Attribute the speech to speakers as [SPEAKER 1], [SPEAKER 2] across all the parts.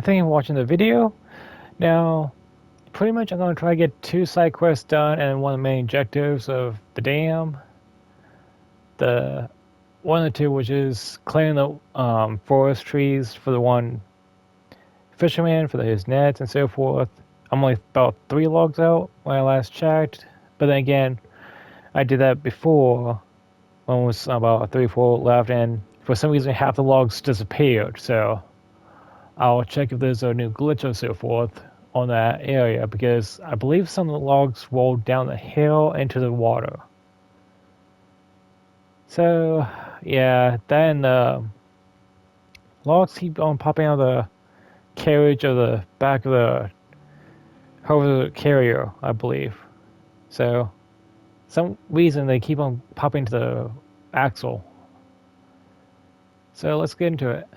[SPEAKER 1] and thank you for watching the video. Now, pretty much I'm going to try to get 2 side quests done and one of the main objectives of the dam. The one of the two, which is clearing the forest trees for the one fisherman for his nets and so forth. I'm only about 3 logs out when I last checked, but then again, I did that before when it was about 3 or 4 left, and for some reason half the logs disappeared. So I'll check if there's a new glitch or so forth on that area, because I believe some of the logs rolled down the hill into the water. So yeah, then the logs keep on popping out of the carriage or the back of the hover carrier, I believe. So some reason they keep on popping to the axle. So let's get into it.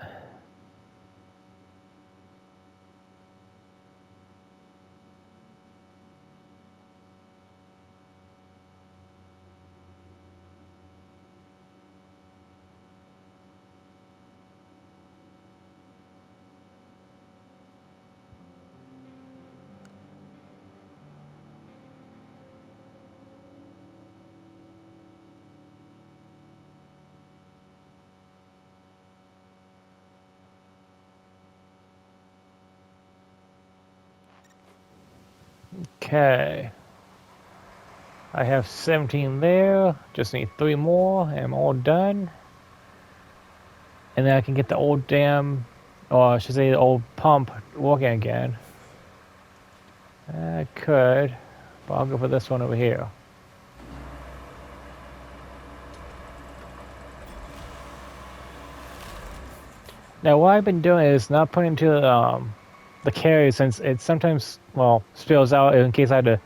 [SPEAKER 1] Okay. I have 17 there, just need 3 more, and I'm all done. And then I can get the old dam, or I should say the old pump, working again. I could, but I'll go for this one over here. Now what I've been doing is not putting into the carry, since it sometimes, well, spills out in case I had to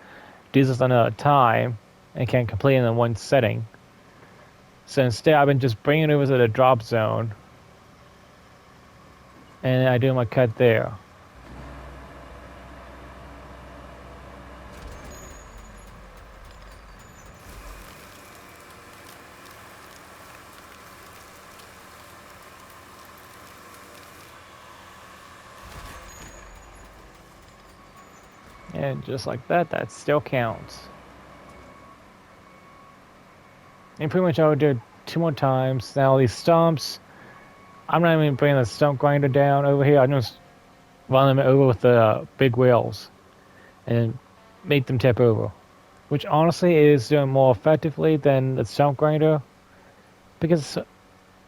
[SPEAKER 1] do this another time and can't complete it in one setting. So instead I've been just bringing it over to the drop zone, and I do my cut there. And just like that, that still counts. And pretty much I would do it 2 more times. Now these stumps, I'm not even bringing the stump grinder down over here. I'm just running them over with the big wheels and make them tip over, which honestly is doing more effectively than the stump grinder, because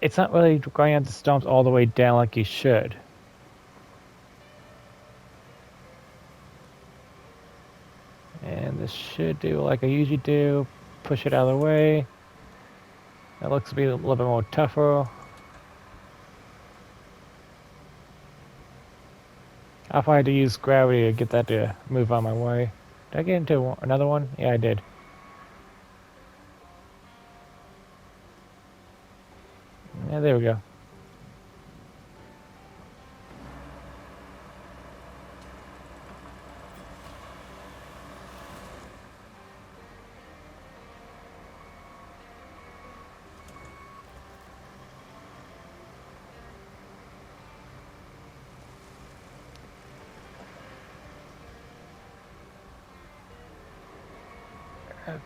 [SPEAKER 1] it's not really grinding the stumps all the way down like you should. And this should do like I usually do, push it out of the way. That looks to be a little bit more tougher. I'll probably have to use gravity to get that to move out of my way. Did I get into another one? Yeah, I did. Yeah, there we go.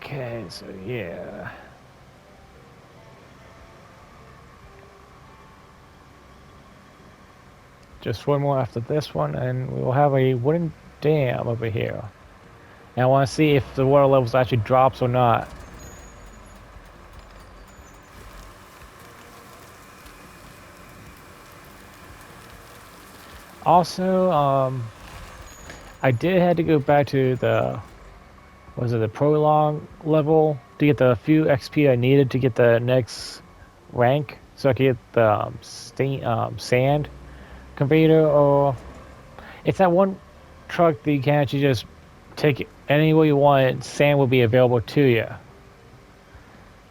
[SPEAKER 1] Okay, so yeah. Just one more after this one, and we'll have a wooden dam over here. And I want to see if the water levels actually drops or not. Also, I did have to go back to the, was it the prologue level to get the few XP I needed to get the next rank, so I could get the sand conveyor, or it's that one truck that you can actually just take it anywhere you want, and sand will be available to you.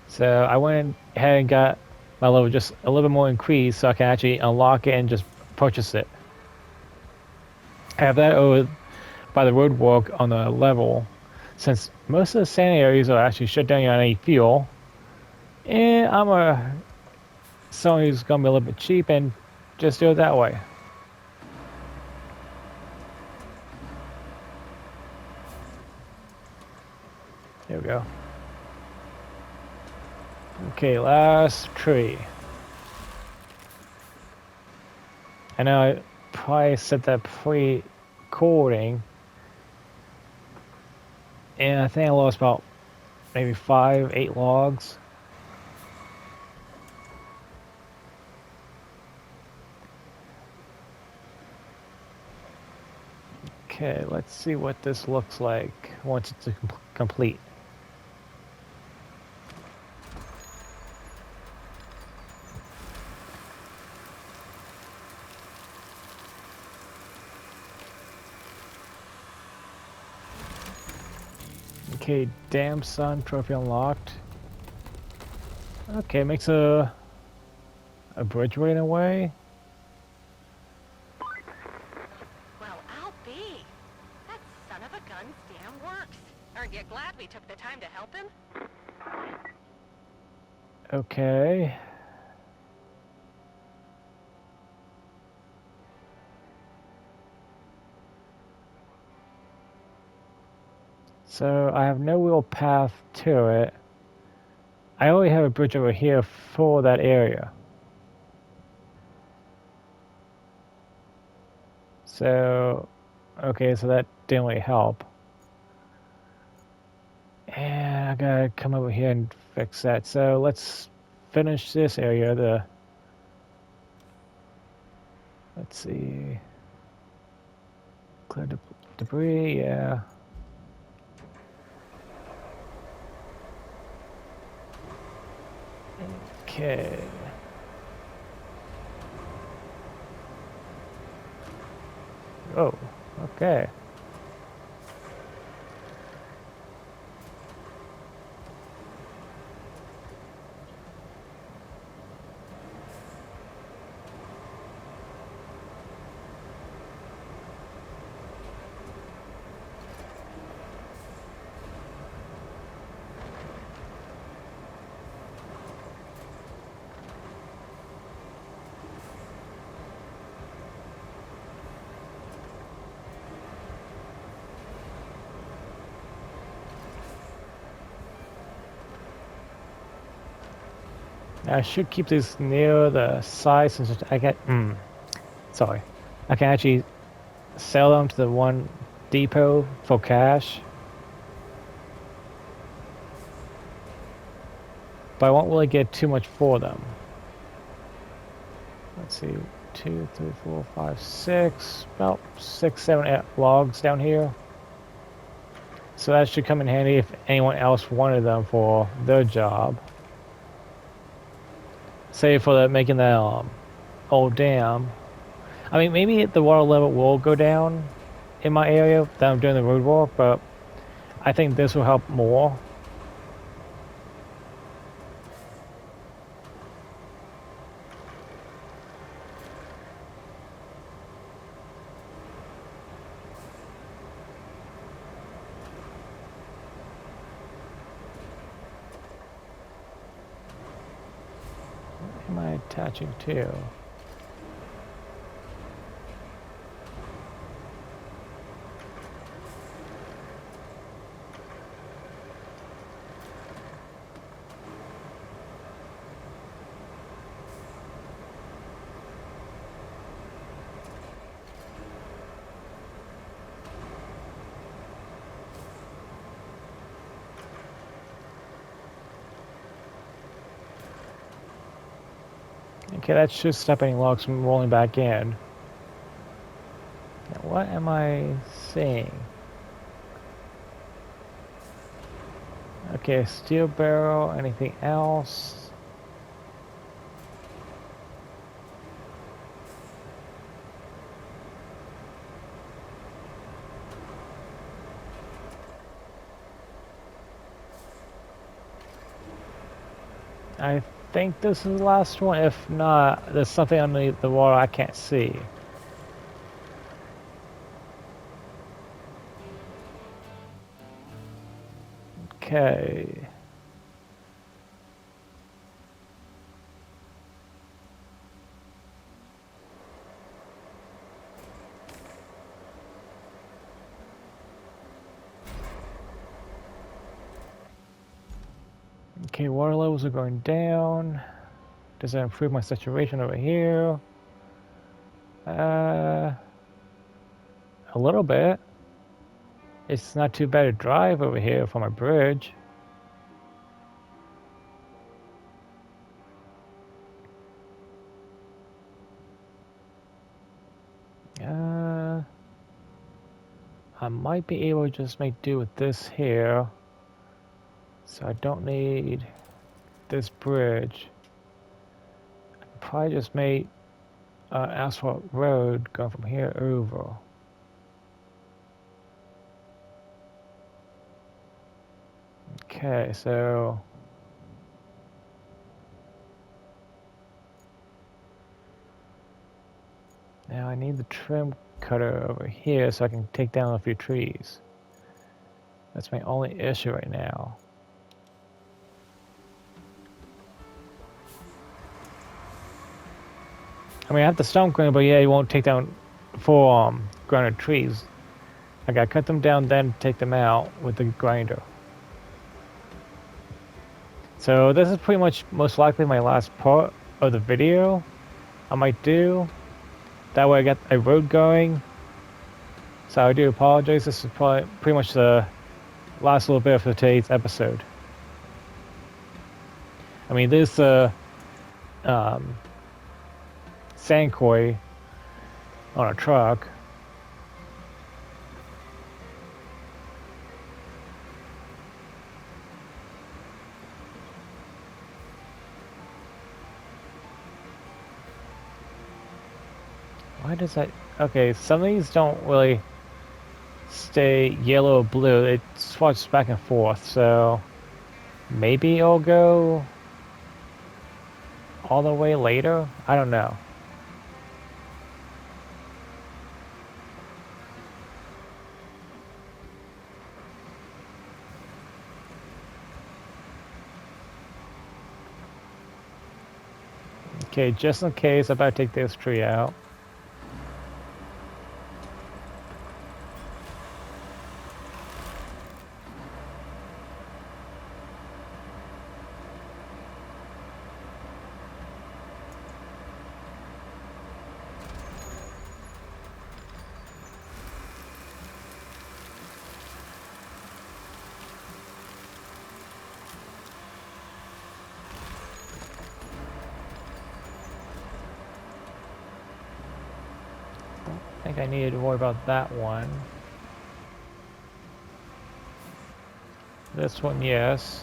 [SPEAKER 1] So I went ahead and got my level just a little bit more increased, so I can actually unlock it and just purchase it. I have that over by the roadwork on the level, since most of the sand areas are actually shut down on any fuel, and I'm someone who's gonna be a little bit cheap and just do it that way. There we go. Okay, last tree. I know I probably set that pre-recording, and I think I lost about maybe 5, 8 logs. Okay, let's see what this looks like once it's complete. Okay, damn son, trophy unlocked. Okay, makes a bridge right away.
[SPEAKER 2] Well, I'll be. That son of a gun's damn works. Aren't you glad we took the time to help him?
[SPEAKER 1] Okay. So I have no real path to it. I only have a bridge over here for that area. So, okay, so that didn't really help. And I gotta come over here and fix that. So let's finish this area. Let's see. Clear debris, yeah. Okay. Oh, okay. I should keep this near the side since I get. Sorry. I can actually sell them to the one depot for cash. But I won't really get too much for them. Let's see. 2, 3, 4, 5, 6. About 6, 7 logs down here. So that should come in handy if anyone else wanted them for their job. Say for making the old dam. I mean, maybe the water level will go down in my area that I'm doing the road walk, but I think this will help more. What am I attaching to? Okay, that should stop any logs from rolling back in. Now, what am I seeing? Okay, steel barrel, anything else? I think this is the last one. If not, there's something underneath the water I can't see. Okay. Okay, water levels are going down. Does that improve my situation over here? A little bit. It's not too bad to drive over here from a bridge. I might be able to just make do with this here. So I don't need this bridge. I can probably just make asphalt road going from here over. Okay, so now I need the trim cutter over here so I can take down a few trees. That's my only issue right now. I mean, I have the stone grinder, but yeah, you won't take down full grounded trees. I gotta cut them down, then take them out with the grinder. So this is pretty much most likely my last part of the video I might do. That way I get a road going. So I do apologize. This is probably pretty much the last little bit for today's episode. I mean, this sand quarry on a truck. Why does that... Okay, some of these don't really stay yellow or blue. It switches back and forth, so maybe it'll go all the way later? I don't know. Okay, just in case, I'm about to take this tree out. I think I needed to worry about that one. This one, yes.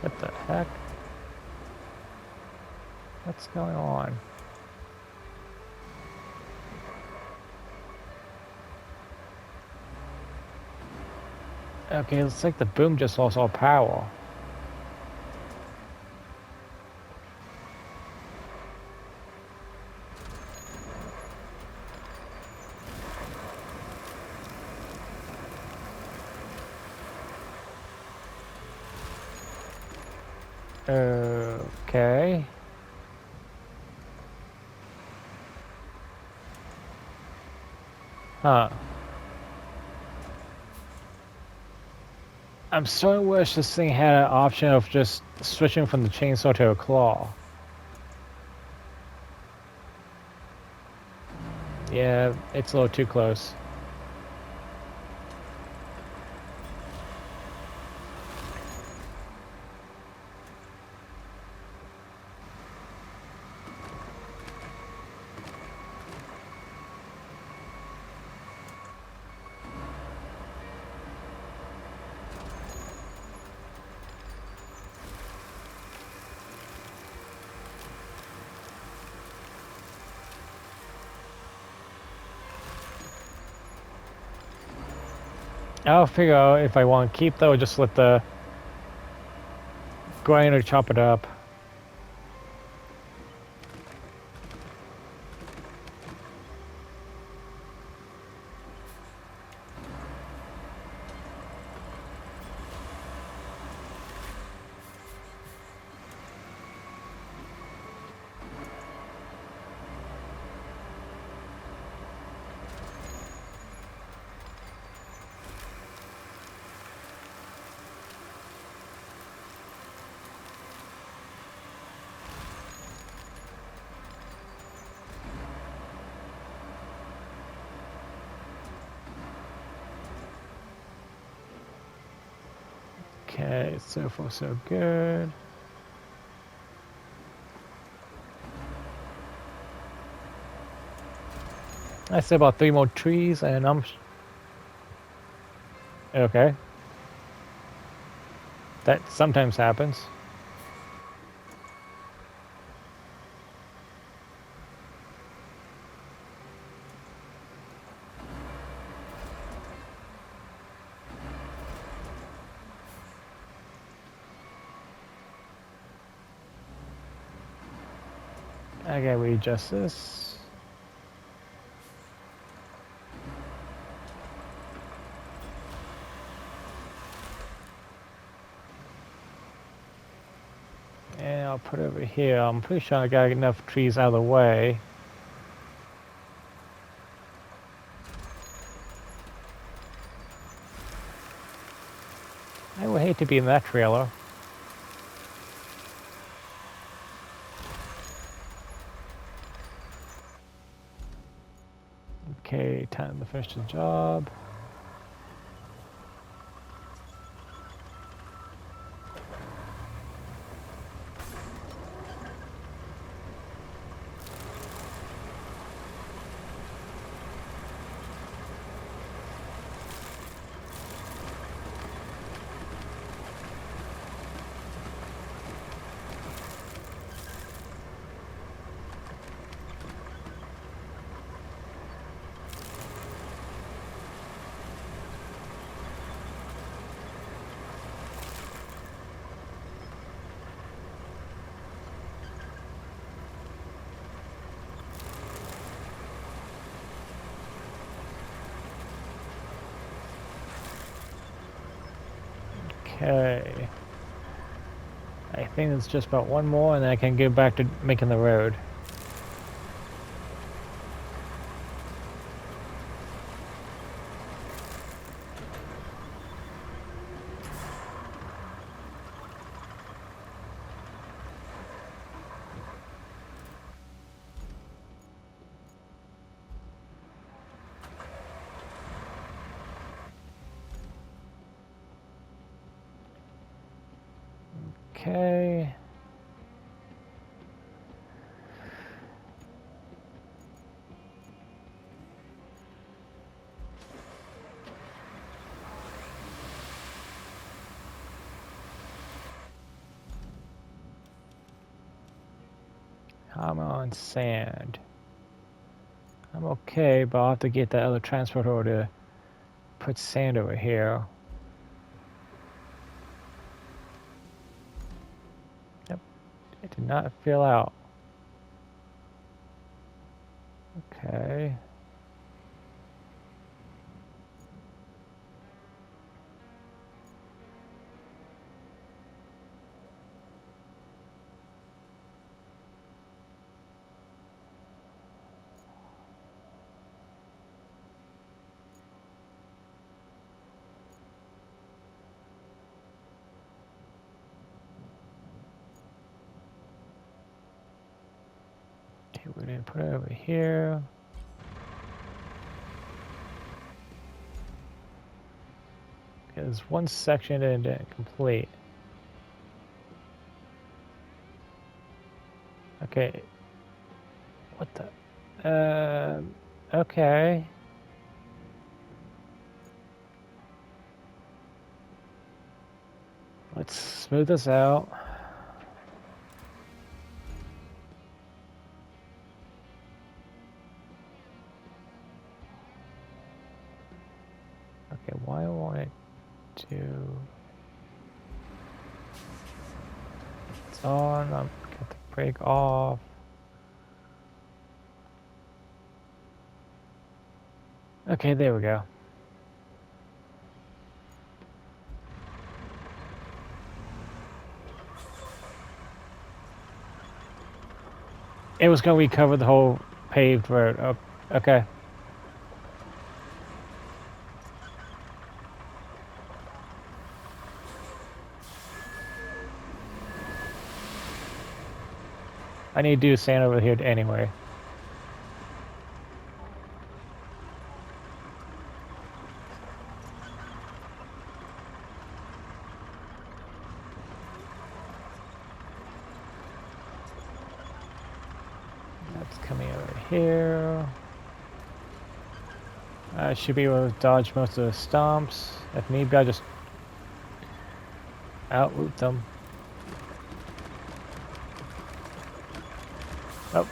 [SPEAKER 1] What the heck? What's going on? Okay, looks like the boom just lost all power. Okay. Huh. I'm starting to wish this thing had an option of just switching from the chainsaw to a claw. Yeah, it's a little too close. I'll figure out if I want to keep though, or just let the grinder chop it up. Okay, so far so good. I said about 3 more trees and I'm... Okay. That sometimes happens. I gotta readjust this. And I'll put it over here. I'm pretty sure I got enough trees out of the way. I would hate to be in that trailer. Okay, time to finish the job. Okay. I think it's just about one more and then I can go back to making the road. Okay. I'm on sand. I'm okay, but I'll have to get that other transporter to put sand over here. Yep, it did not fill out. Okay. Okay, we're gonna put it over here. Okay, there's one section that didn't complete. Okay. What the? Okay. Let's smooth this out. Okay, why I want it to... It's on, I've got the brake off. Okay, there we go. It was going to recover the whole paved road. Oh, okay. I need to do sand over here anyway. It's coming over here. I should be able to dodge most of the stomps. If need be, I just outroot them. Oh,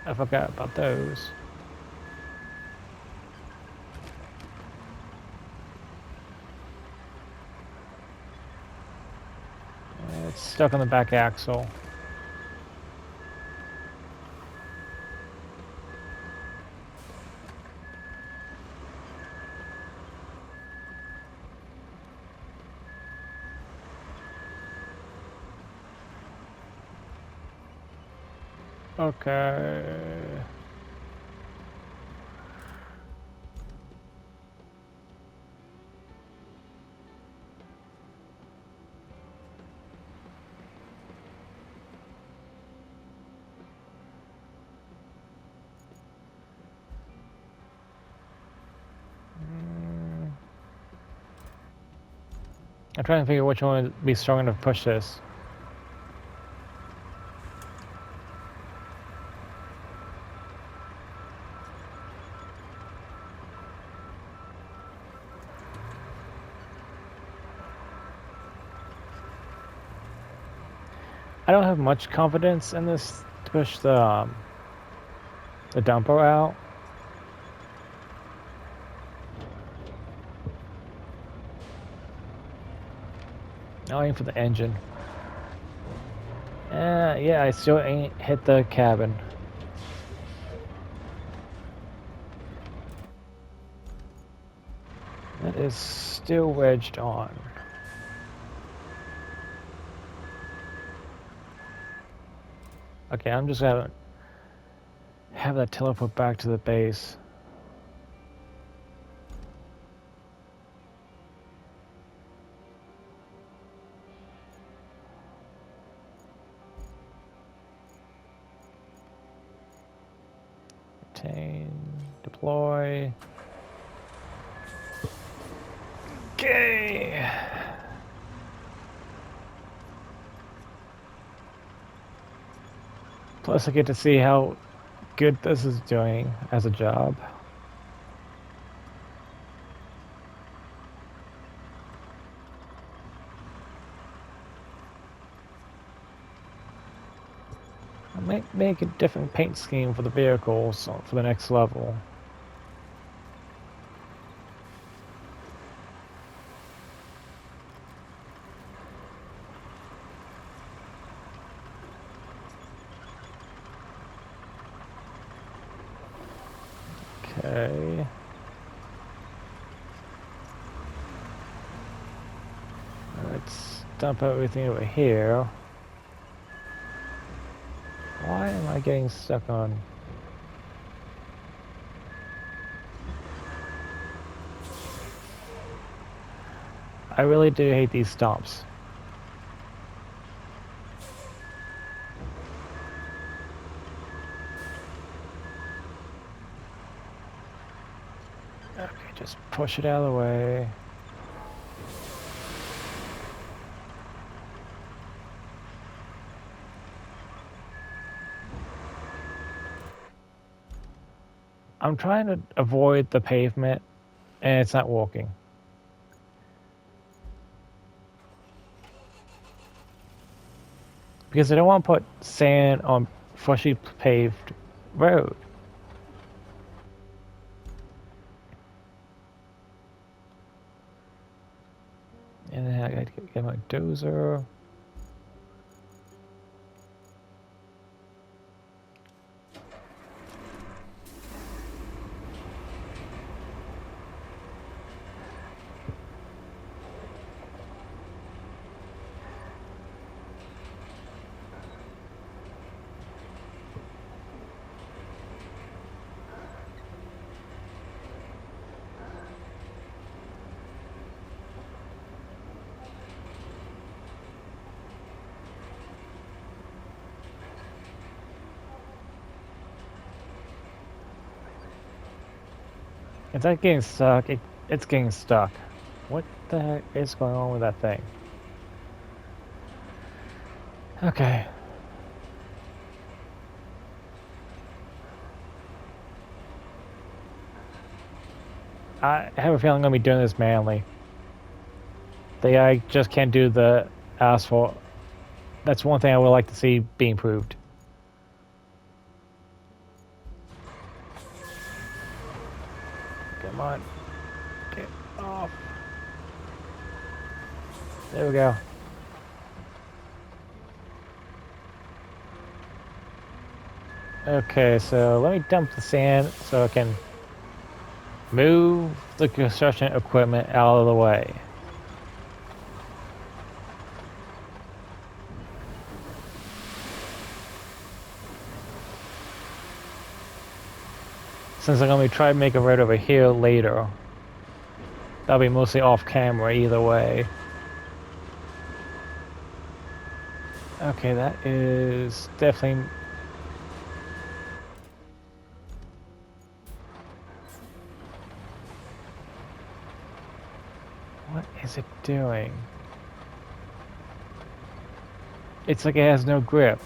[SPEAKER 1] I forgot about those. It's stuck on the back axle. Okay. I'm trying to figure which one would be strong enough to push this. I don't have much confidence in this to push the dumper out. I'll aim for the engine. Yeah, I still ain't hit the cabin. That is still wedged on. Okay, I'm just gonna have that teleport back to the base. Retain, deploy. Okay. Plus I get to see how good this is doing as a job. I might make a different paint scheme for the vehicles for the next level. Okay. Let's dump everything over here. Why am I getting stuck on? I really do hate these stomps. Okay, just push it out of the way. I'm trying to avoid the pavement, and it's not working. Because I don't want to put sand on freshly paved road. And then I gotta get my dozer. It's not getting stuck. It's getting stuck. What the heck is going on with that thing? Okay. I have a feeling I'm gonna be doing this manually. The AI just can't do the asphalt. That's one thing I would like to see being improved. Come on. Get off. There we go. Okay, so let me dump the sand so I can move the construction equipment out of the way. Since I'm going to try to make a road over here later, that'll be mostly off camera either way. Okay, that is definitely... What is it doing? It's like it has no grip.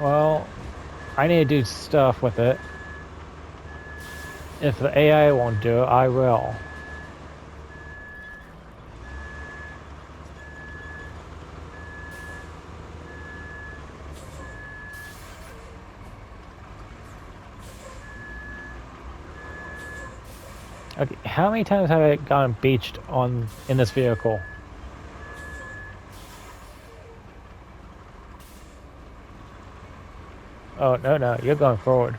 [SPEAKER 1] Well, I need to do stuff with it. If the AI won't do it, I will. Okay, how many times have I gotten beached in this vehicle? Oh, no, you're going forward.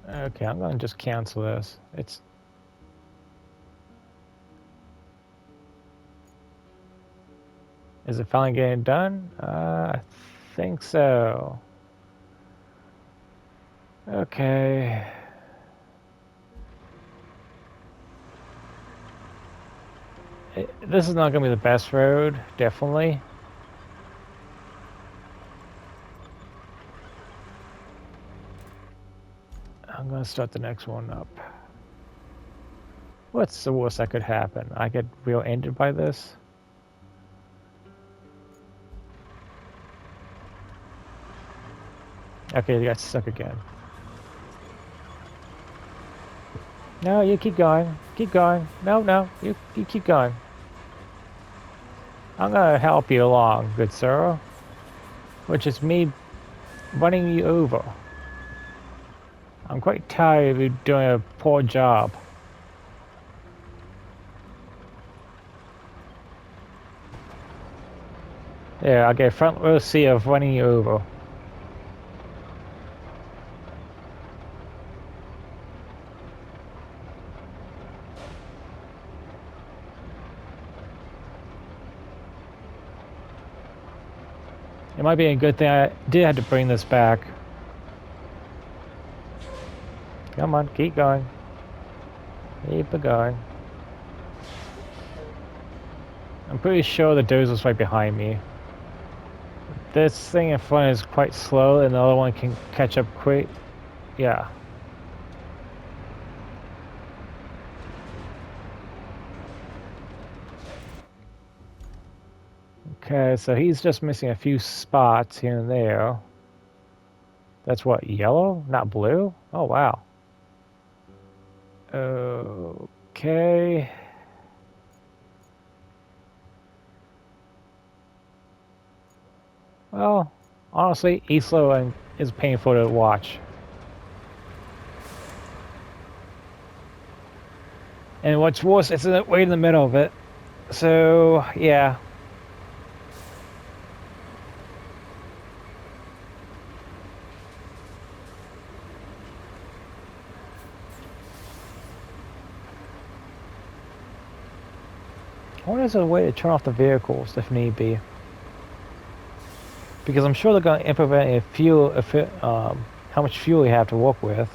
[SPEAKER 1] Okay, I'm going to just cancel this. Is it finally getting done? I think so. Okay. This is not going to be the best road, definitely. I'm going to start the next one up. What's the worst that could happen? I get rear-ended by this? Okay, you got stuck again. No, you keep going. Keep going. No, you keep going. I'm gonna help you along, good sir. Which is me running you over. I'm quite tired of you doing a poor job. Yeah, I get front row seat of running you over. It might be a good thing I did have to bring this back. Come on, keep going. Keep it going. I'm pretty sure the dozer's right behind me. This thing in front is quite slow and the other one can catch up quick. Yeah. Okay, so he's just missing a few spots here and there. That's what, yellow? Not blue? Oh, wow. Okay. Well, honestly, Islo is painful to watch. And what's worse, it's right in the middle of it. So, yeah. I wonder if there's a way to turn off the vehicles if need be. Because I'm sure they're going to implement a fuel, how much fuel you have to work with.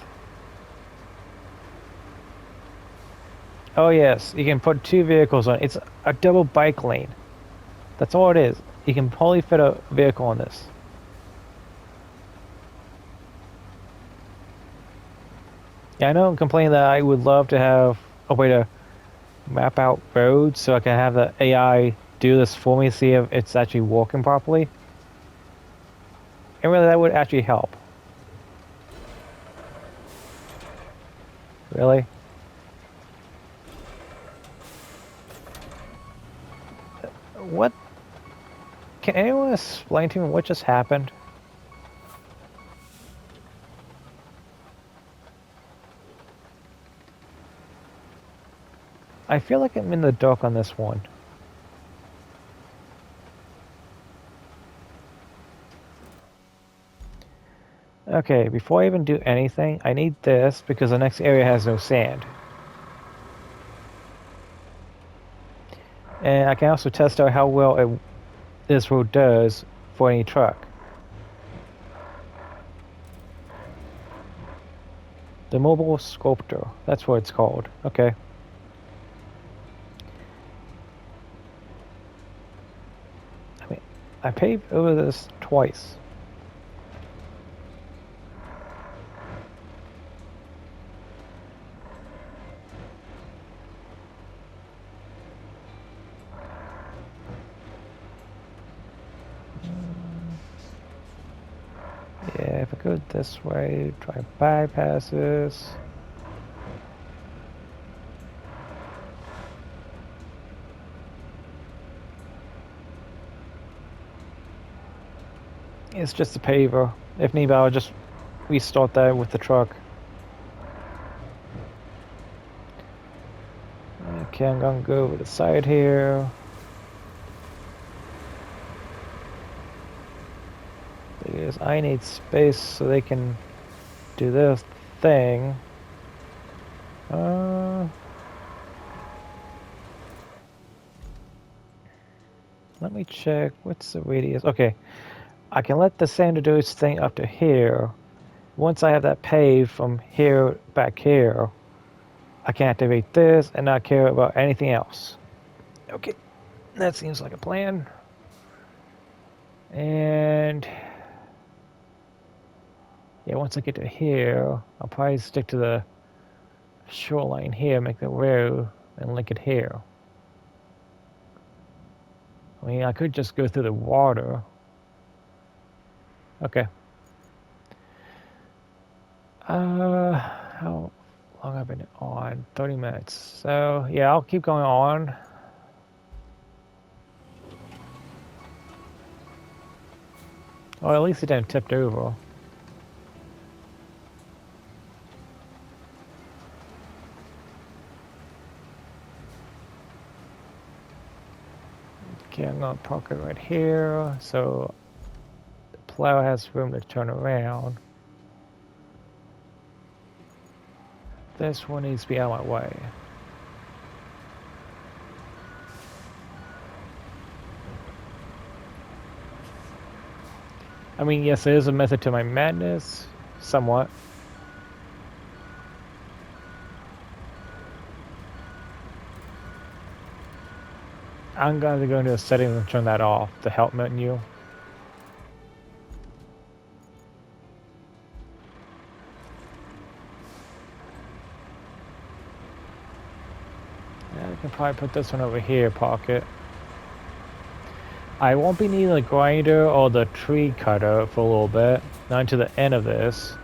[SPEAKER 1] Oh yes, you can put 2 vehicles on. It's a double bike lane. That's all it is. You can probably fit a vehicle on this. Yeah, I know I'm complaining that I would love to have a way to map out roads so I can have the AI do this for me, see if it's actually working properly. And really, that would actually help. Really? What? Can anyone explain to me what just happened? I feel like I'm in the dark on this one. Okay, before I even do anything, I need this because the next area has no sand. And I can also test out how well this road does for any truck. The mobile sculptor, that's what it's called. Okay. I mean, I paved over this twice. Yeah, if I go this way, try bypasses. It's just a paver. If need be, I'll just restart that with the truck. Okay, I'm gonna go over the side here. Because I need space so they can do this thing. Let me check. What's the radius? Okay, I can let the sander do its thing up to here. Once I have that paved from here back here, I can activate this and not care about anything else. Okay, that seems like a plan. And yeah, once I get to here, I'll probably stick to the shoreline here, make the road, and link it here. I mean, I could just go through the water. Okay. How long have I been on? 30 minutes. So, yeah, I'll keep going on. Well, at least it didn't tip over. Okay, I'm gonna park it right here, so the plow has room to turn around. This one needs to be out of my way. I mean, yes, there is a method to my madness, somewhat. I'm going to go into the settings and turn that off, the help menu. Yeah, I can probably put this one over here, pocket. I won't be needing the grinder or the tree cutter for a little bit, not until the end of this.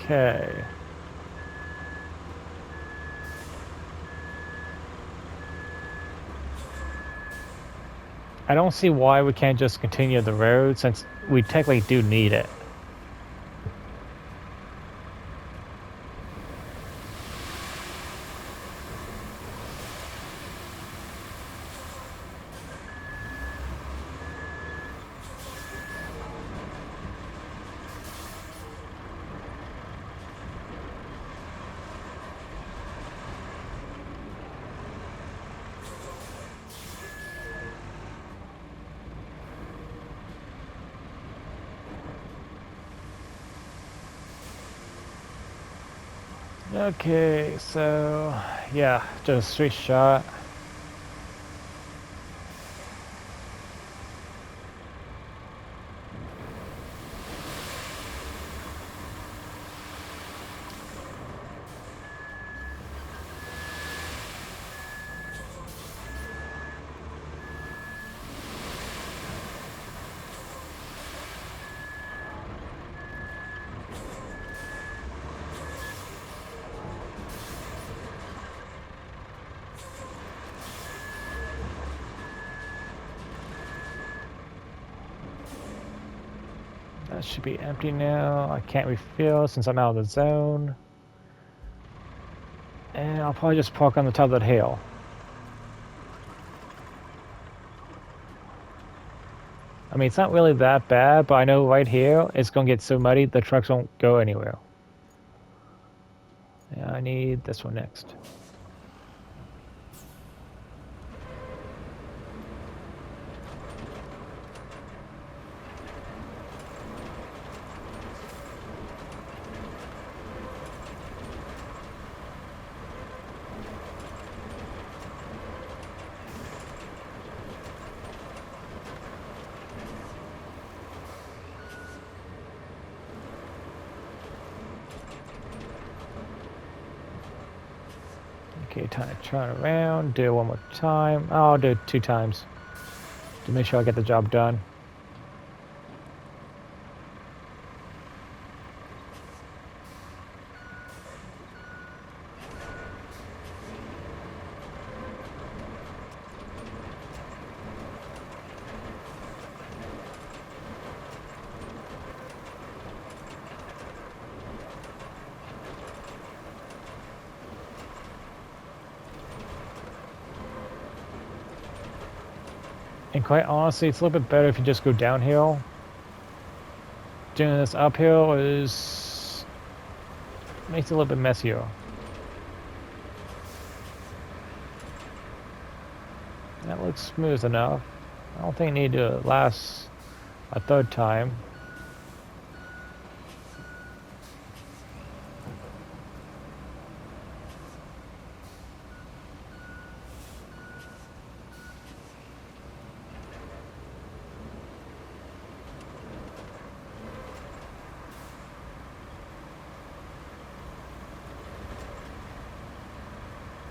[SPEAKER 1] Okay. I don't see why we can't just continue the road since we technically do need it. Okay, so yeah, just a straight shot. That should be empty now. I can't refill since I'm out of the zone. And I'll probably just park on the top of that hill. I mean, it's not really that bad, but I know right here it's going to get so muddy the trucks won't go anywhere. Yeah, I need this one next. Okay, time to turn around, do it one more time. Oh, I'll do it 2 times to make sure I get the job done. And quite honestly, it's a little bit better if you just go downhill. Doing this uphill makes it a little bit messier. That looks smooth enough. I don't think I need to last a 3rd time.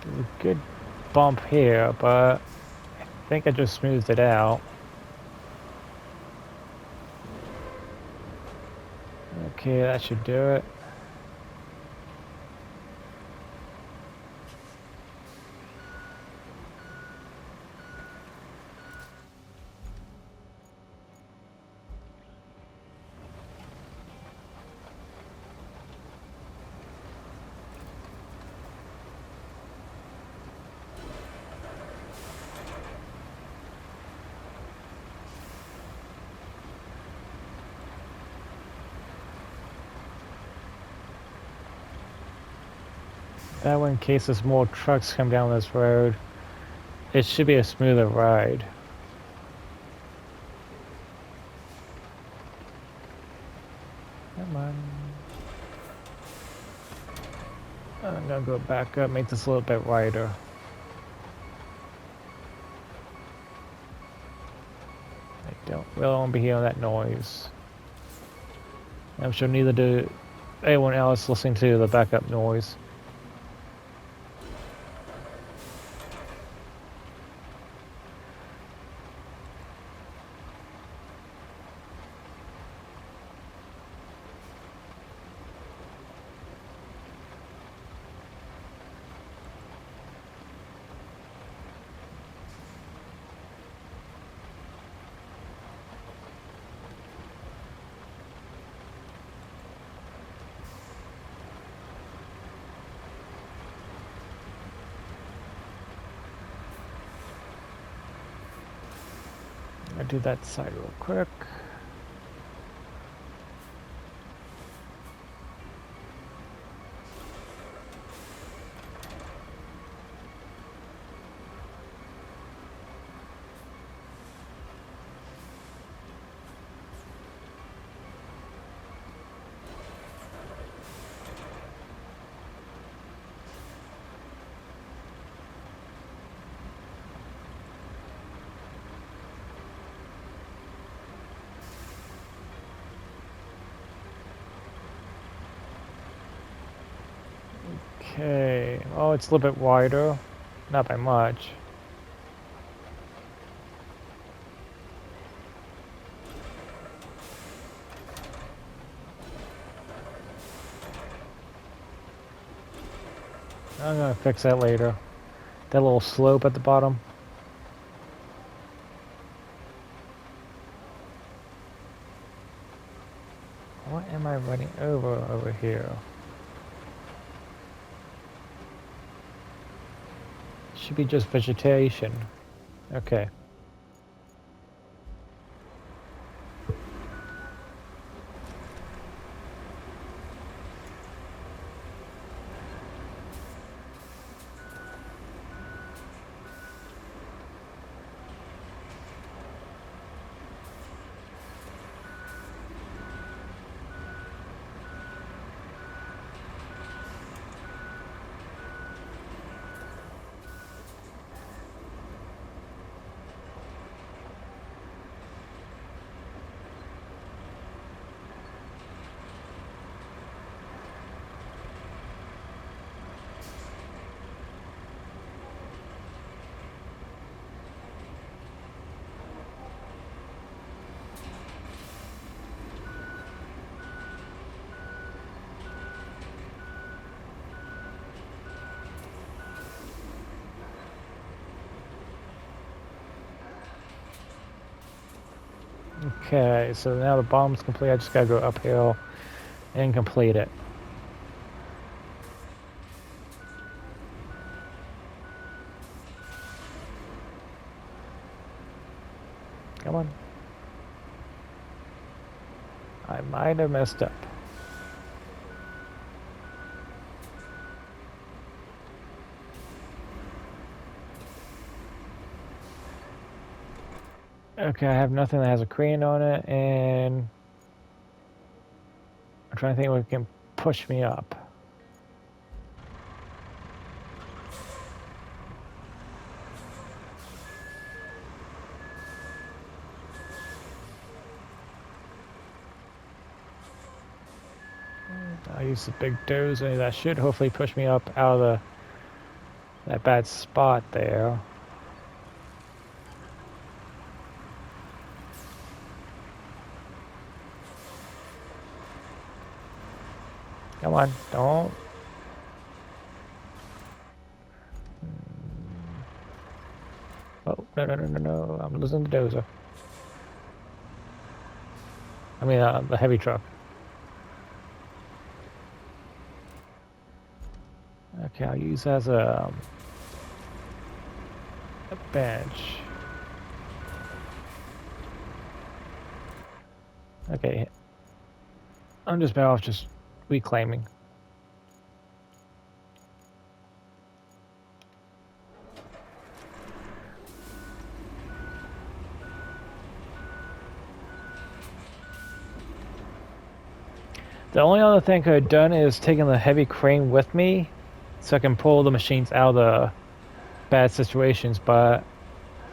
[SPEAKER 1] There's a good bump here, but I think I just smoothed it out. Okay, that should do it. That way, in case there's more trucks come down this road, it should be a smoother ride. Come on. I'm gonna go back up, make this a little bit wider. I don't really want to be hearing that noise. I'm sure neither do anyone else listening to the backup noise. I'll do that side real quick. Okay. Oh, it's a little bit wider. Not by much. I'm gonna fix that later. That little slope at the bottom. What am I running over here? Should be just vegetation. Okay. Okay, so now the bottom's complete. I just gotta go uphill and complete it. Come on. I might have messed up. Okay, I have nothing that has a crane on it, and I'm trying to think what can push me up. I'll use the big dozer. That should hopefully push me up out of that bad spot there. Come on, don't. Oh, no. I'm losing the dozer. I mean, the heavy truck. Okay, I'll use as a bench. Okay. I'm just better off just reclaiming. The only other thing I could have done is taking the heavy crane with me so I can pull the machines out of the bad situations, but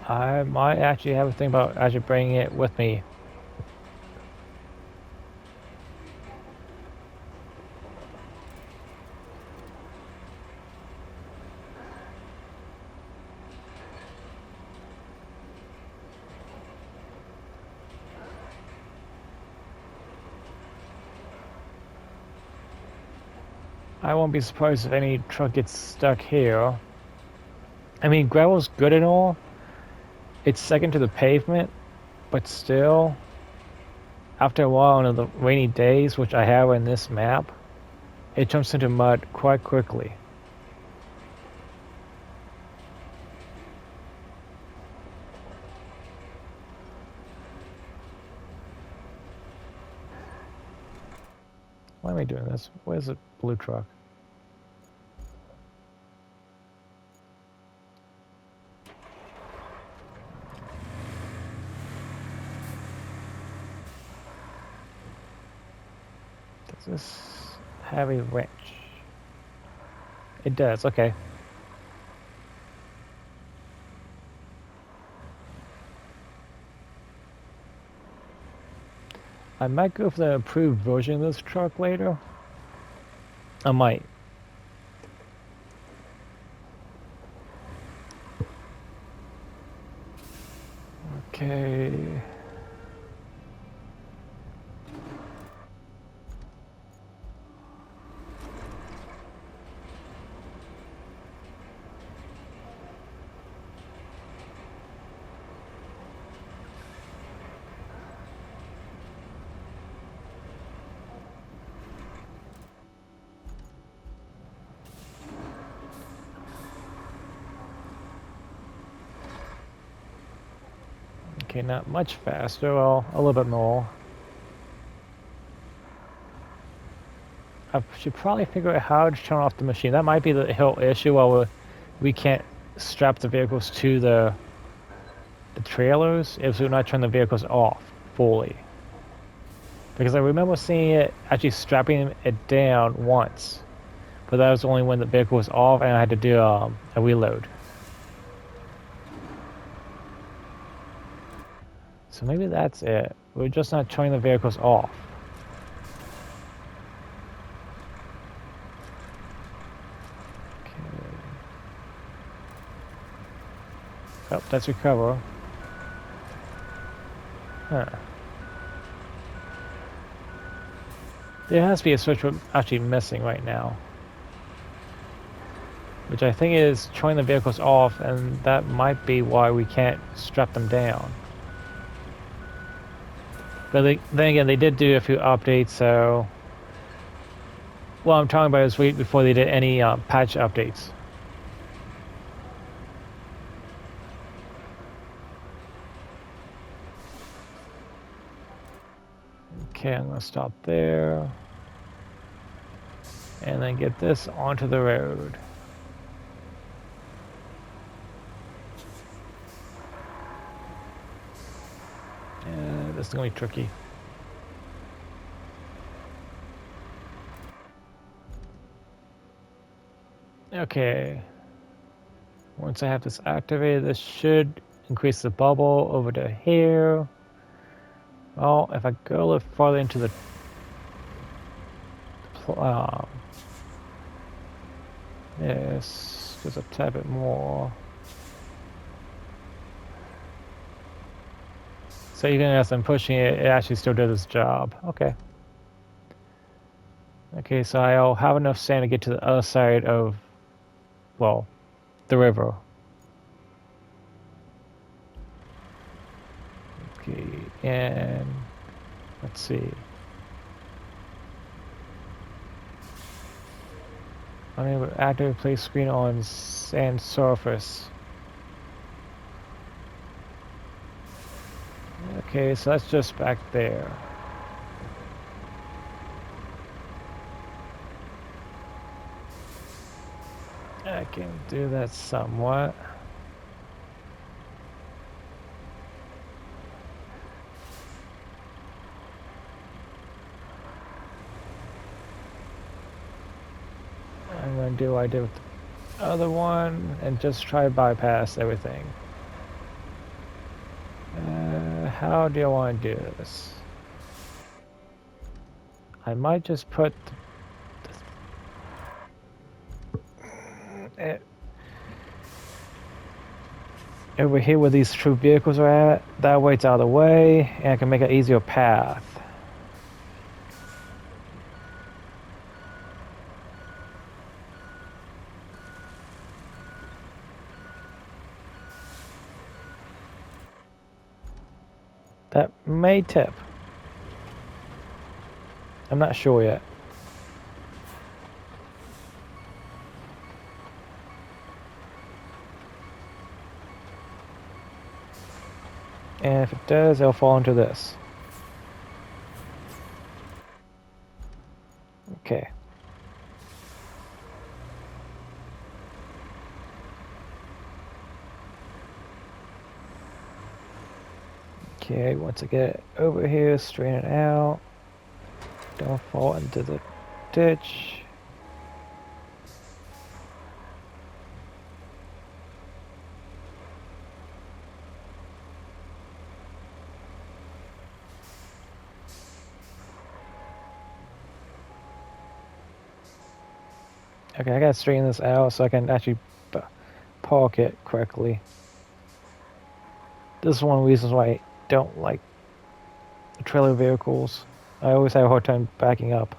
[SPEAKER 1] I might actually have a thing about actually bringing it with me. I won't be surprised if any truck gets stuck here. I mean, gravel's good and all. It's second to the pavement, but still, after a while on the rainy days, which I have in this map, it jumps into mud quite quickly. Why am I doing this? Where's the blue truck? Does this have a wrench? It does, okay. I might go for the improved version of this truck later. I might. Okay, not much faster. Well, a little bit more. I should probably figure out how to turn off the machine. That might be the whole issue while we can't strap the vehicles to the trailers if we're not turning the vehicles off fully. Because I remember seeing it actually strapping it down once. But that was only when the vehicle was off and I had to do a reload. So maybe that's it. We're just not turning the vehicles off. Okay. Oh, that's recover. Huh. There has to be a switch we're actually missing right now. Which I think is turning the vehicles off, and that might be why we can't strap them down. But then again, they did do a few updates, so... What I'm talking about is before they did any patch updates. Okay, I'm going to stop there. And then get this onto the road. This is going to be tricky. Okay. Once I have this activated, this should increase the bubble over to here. Well, if I go a little farther into the yes, just a tad bit more. So even as I'm pushing it, it actually still does its job. Okay. Okay, so I'll have enough sand to get to the other side of, well, the river. Okay, and let's see. Unable to activate place screen on sand surface. Okay, so that's just back there. I can do that somewhat. I'm going to do what I did with the other one and just try to bypass everything. How do I want to do this? I might just put it over here where these two vehicles are at. That way it's out of the way and I can make an easier path. That may tip. I'm not sure yet. And if it does, it'll fall into this. Okay. Okay, once I get it over here, straighten it out. Don't fall into the ditch. Okay, I gotta straighten this out so I can actually park it correctly. This is one of the reasons why I don't like trailer vehicles. I always have a hard time backing up.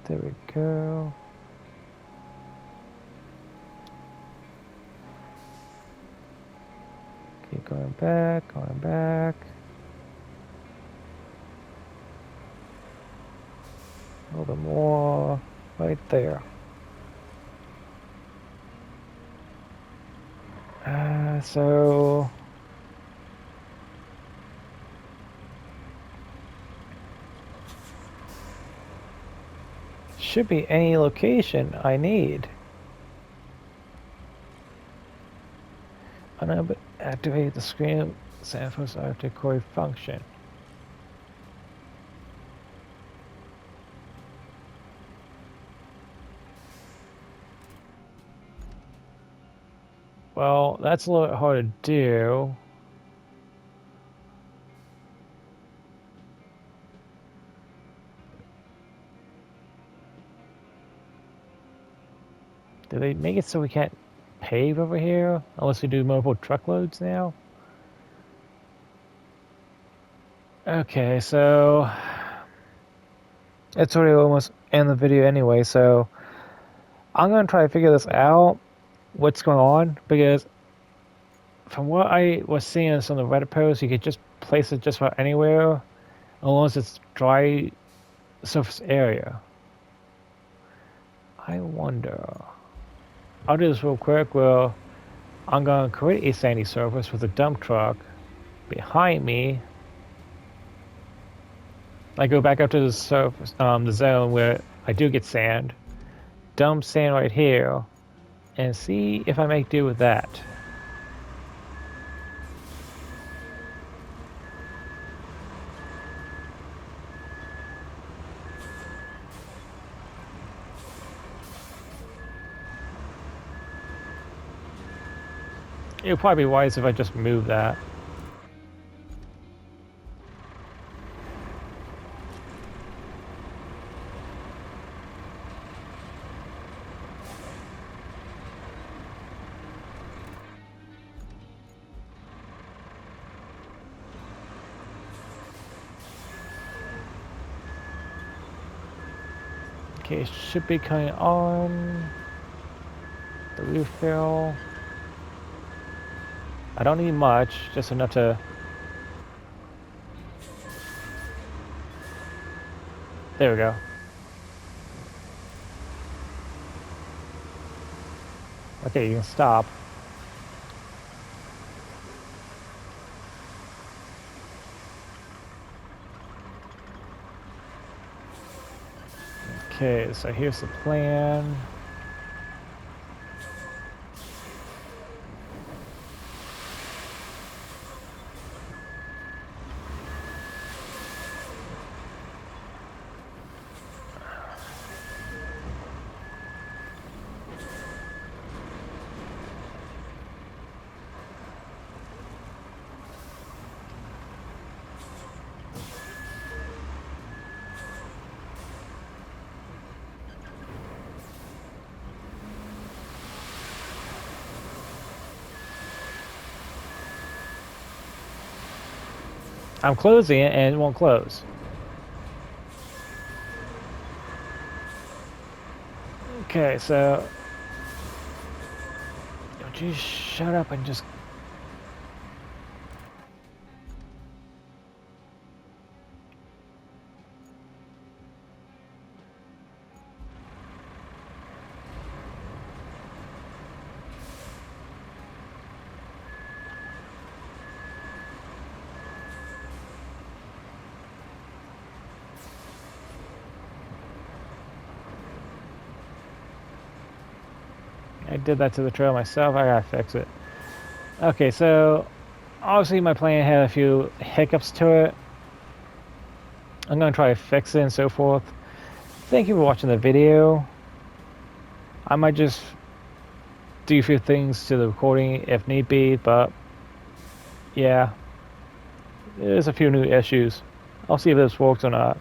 [SPEAKER 1] There we go. Keep going back, going back. A little bit more. Right there. So... should be any location I need. Unable to activate the screen samples after core function. Well, that's a little bit hard to do. Do they make it so we can't pave over here unless we do multiple truckloads now? Okay, so it's already almost in the video anyway, so I'm gonna try to figure this out, what's going on, because from what I was seeing on some of the Reddit posts, you could just place it just about anywhere, as long as it's dry surface area. I wonder. I'll do this real quick. Well, I'm gonna create a sandy surface with a dump truck behind me. I go back up to the surface, the zone where I do get sand. Dump sand right here, and see if I make do with that. It would probably be wise if I just move that. Okay, it should be coming on. The refill. I don't need much, just enough to... There we go. Okay, you can stop. Okay, so here's the plan. I'm closing it and it won't close. Okay, so... Don't you shut up and just... I did that to the trail myself. I gotta fix it. Okay, so obviously my plan had a few hiccups to it. I'm gonna try to fix it and so forth. Thank you for watching the video. I might just do a few things to the recording if need be, but yeah, there's a few new issues. I'll see if this works or not.